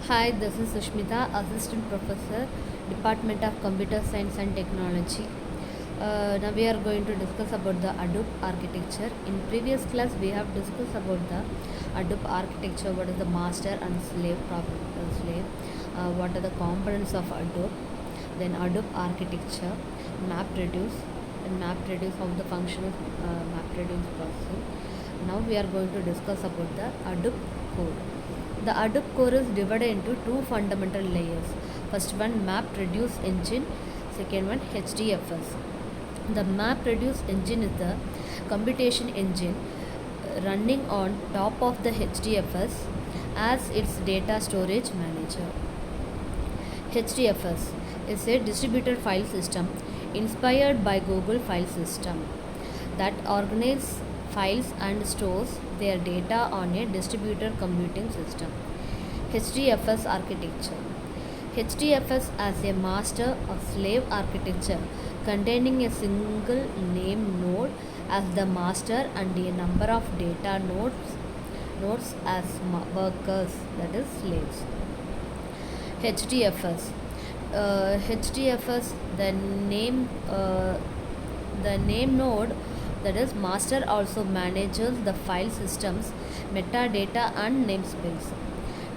Hi, this is Susmitha, Assistant Professor, Department of Computer Science and Technology. Now we are going to discuss about the Hadoop architecture. In previous class, we have discussed about the Hadoop architecture. What is the master and slave what are the components of Hadoop? Then Hadoop architecture, MapReduce, and MapReduce how the function of MapReduce processing. Now we are going to discuss about the Hadoop core. The Hadoop core is divided into two fundamental layers. First one, MapReduce engine. Second one, HDFS. The MapReduce engine is the computation engine running on top of the HDFS as its data storage manager. HDFS is a distributed file system inspired by Google file system that organizes files and stores their data on a distributed computing system. HDFS architecture. HDFS as a master or slave architecture containing a single name node as the master and a number of data nodes as workers, that is slaves. HDFS. HDFS, the name node, that is master, also manages the file system's metadata and namespace.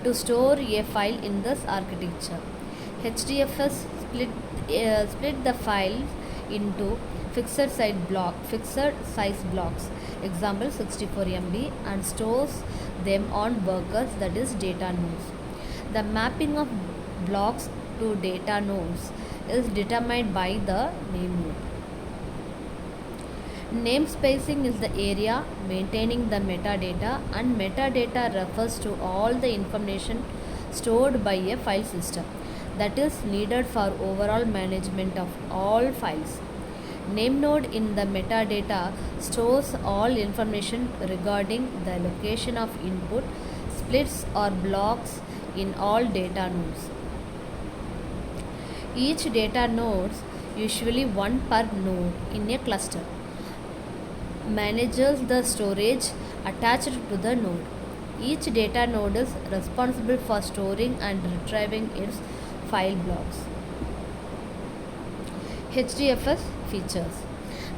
To store a file in this architecture, HDFS split the file into fixed size blocks, example 64 MB, and stores them on workers, that is data nodes. The mapping of blocks to data nodes is determined by the name node. Namespacing is the area maintaining the metadata, and metadata refers to all the information stored by a file system that is needed for overall management of all files. Name node in the metadata stores all information regarding the location of input, splits or blocks in all data nodes. Each data node, usually one per node in a cluster, manages the storage attached to the node. Each data node is responsible for storing and retrieving its file blocks. HDFS features.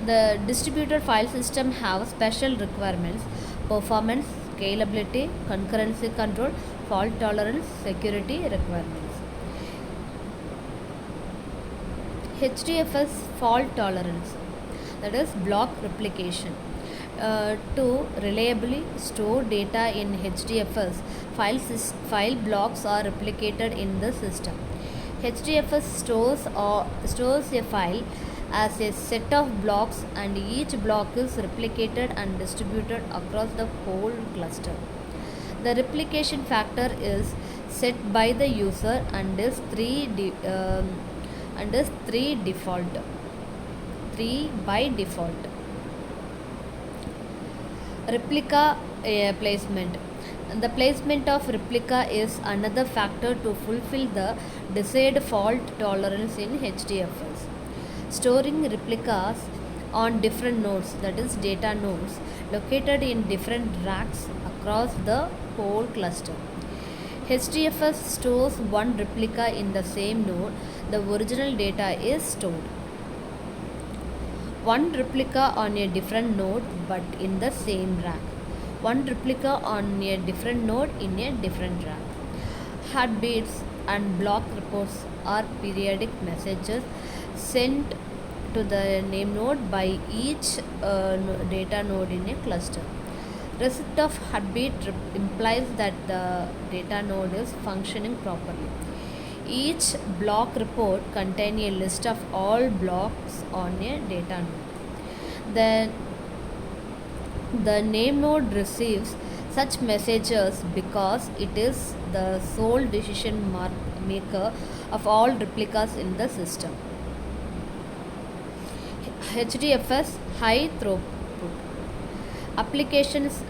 The distributed file system have special requirements: performance, scalability, concurrency control, fault tolerance, security requirements. HDFS fault tolerance, that is block replication. To reliably store data in HDFS, file blocks are replicated in the system. HDFS stores a file as a set of blocks, and each block is replicated and distributed across the whole cluster. The replication factor is set by the user and is 3 by default. Replica placement. The placement of replica is another factor to fulfill the desired fault tolerance in HDFS. Storing replicas on different nodes, that is data nodes, located in different racks across the whole cluster. HDFS stores one replica in the same node. The original data is stored. One replica on a different node but in the same rack. One replica on a different node in a different rack. Heartbeats and block reports are periodic messages sent to the name node by each data node in a cluster. Receipt of heartbeat implies that the data node is functioning properly. Each block report contains a list of all blocks on a data node. The name node receives such messages because it is the sole decision maker of all replicas in the system. HDFS high throughput. Applications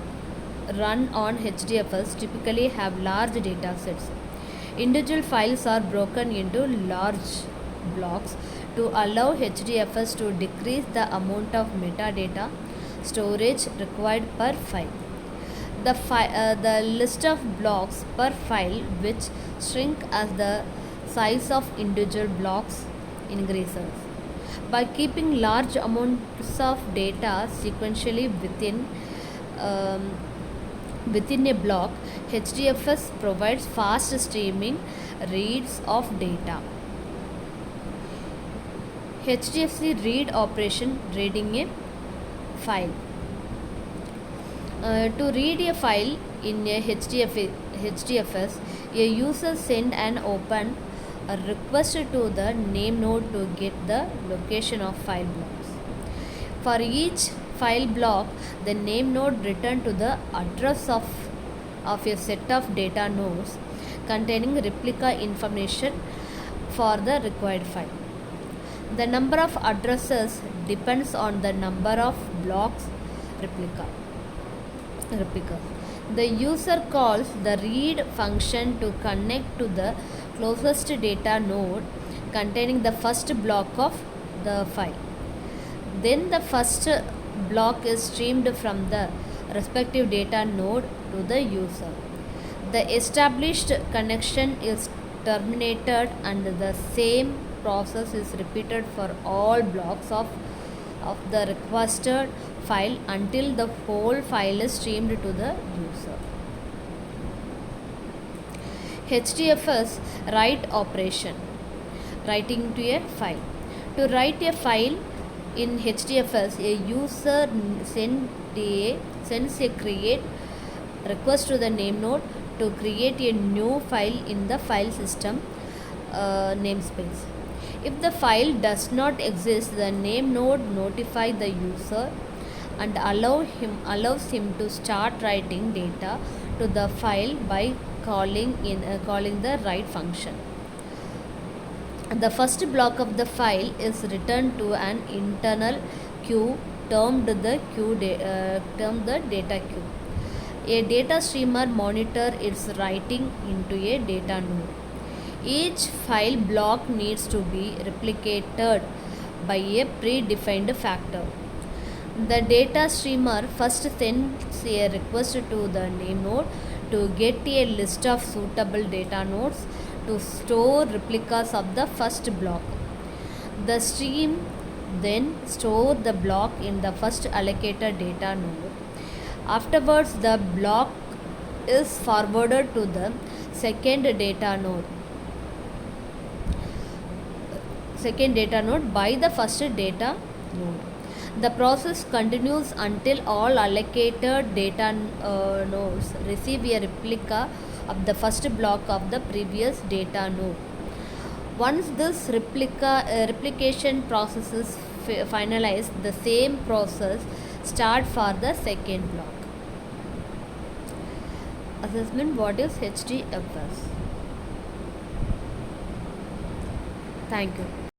run on HDFS typically have large data sets. Individual files are broken into large blocks to allow HDFS to decrease the amount of metadata storage required per file. the list of blocks per file which shrink as the size of individual blocks increases. By keeping large amounts of data sequentially um, within a block, HDFS provides fast streaming reads of data. HDFS read operation, reading a file. To read a file in a HDFS, a user send and open a request to the name node to get the location of file blocks. For each file block, the name node return to the address of a set of data nodes containing replica information for the required file. The number of addresses depends on the number of blocks replica. The user calls the read function to connect to the closest data node containing the first block of the file. Then the first block is streamed from the respective data node to the user. The established connection is terminated and the same process is repeated for all blocks of the requested file until the whole file is streamed to the user. HDFS write operation, writing to a file. To write a file in HDFS, a user sends a create request to the name node to create a new file in the file system namespace. If the file does not exist, the name node notifies the user and allows him to start writing data to the file by calling the write function. The first block of the file is returned to an internal queue termed the data queue. A data streamer monitors its writing into a data node. Each file block needs to be replicated by a predefined factor. The data streamer first sends a request to the name node to get a list of suitable data nodes to store replicas of the first block. The stream then stores the block in the first allocated data node. Afterwards, the block is forwarded to the second data node by the first data node. The process continues until all allocated data nodes receive a replica of the first block of the previous data node. Once this replication process is finalized, the same process starts for the second block. Assessment: what is HDFS? Thank you.